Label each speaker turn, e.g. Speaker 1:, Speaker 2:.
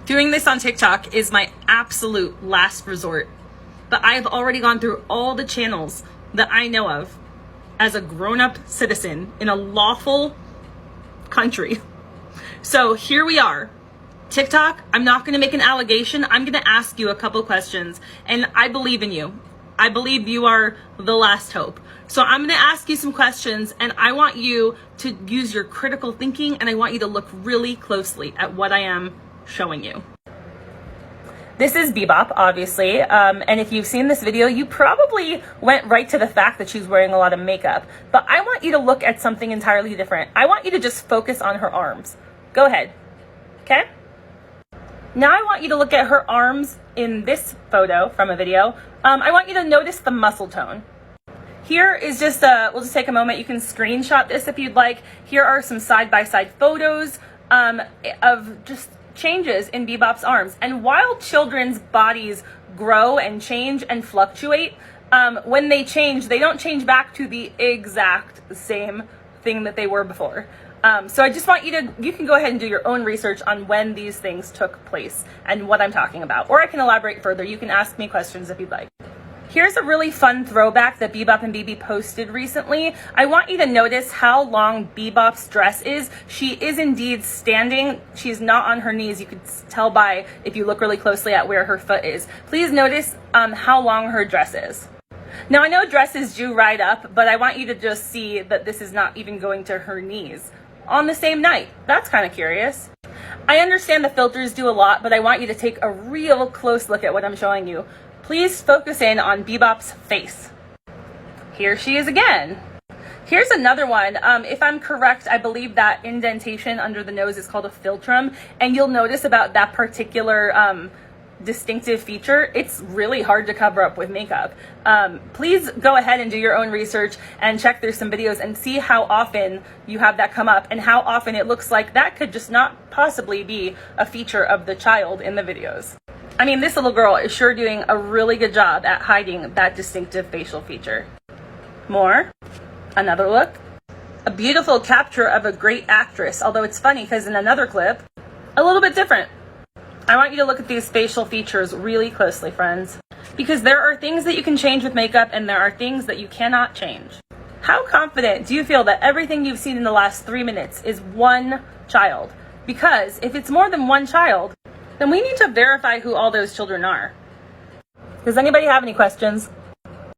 Speaker 1: Doing this on TikTok is my absolute last resort, but I have already gone through all the channels that I know of as a grown-up citizen in a lawful country. So here we are. TikTok, I'm not going to make an allegation. I'm going to ask you a couple questions, and I believe in you. I believe you are the last hope. So I'm going to ask you some questions, and I want you to use your critical thinking, and I want you to look really closely at what I am showing you. This is Bebop, obviously, and if you've seen this video, you probably went right to the fact that she's wearing a lot of makeup. But I want you to look at something entirely different. I want you to just focus on her arms. Go ahead. Okay? Now I want you to look at her arms in this photo from a video. I want you to notice the muscle tone. Here is just we'll just take a moment. You can screenshot this if you'd like. Here are some side-by-side photos of just changes in Bebop's arms. And while children's bodies grow and change and fluctuate, when they change, they don't change back to the exact same thing that they were before. So I just want you can go ahead and do your own research on when these things took place and what I'm talking about. Or I can elaborate further. You can ask me questions if you'd like. Here's a really fun throwback that Bebopandbebe posted recently. I want you to notice how long Bebop's dress is. She is indeed standing. She's not on her knees. You could tell by if you look really closely at where her foot is. Please notice how long her dress is. Now I know dresses do ride up, but I want you to just see that this is not even going to her knees on the same night. That's kind of curious. I understand the filters do a lot, but I want you to take a real close look at what I'm showing you. Please focus in on Bebop's face. Here she is again. Here's another one. If I'm correct, I believe that indentation under the nose is called a philtrum, and you'll notice about that particular distinctive feature, it's really hard to cover up with makeup. Please go ahead and do your own research and check through some videos and see how often you have that come up and how often it looks like that could just not possibly be a feature of the child in the videos. I mean, this little girl is sure doing a really good job at hiding that distinctive facial feature. More. Another look. A beautiful capture of a great actress, although it's funny because in another clip, a little bit different. I want you to look at these facial features really closely, friends, because there are things that you can change with makeup and there are things that you cannot change. How confident do you feel that everything you've seen in the last 3 minutes is one child? Because if it's more than one child, then we need to verify who all those children are. Does anybody have any questions?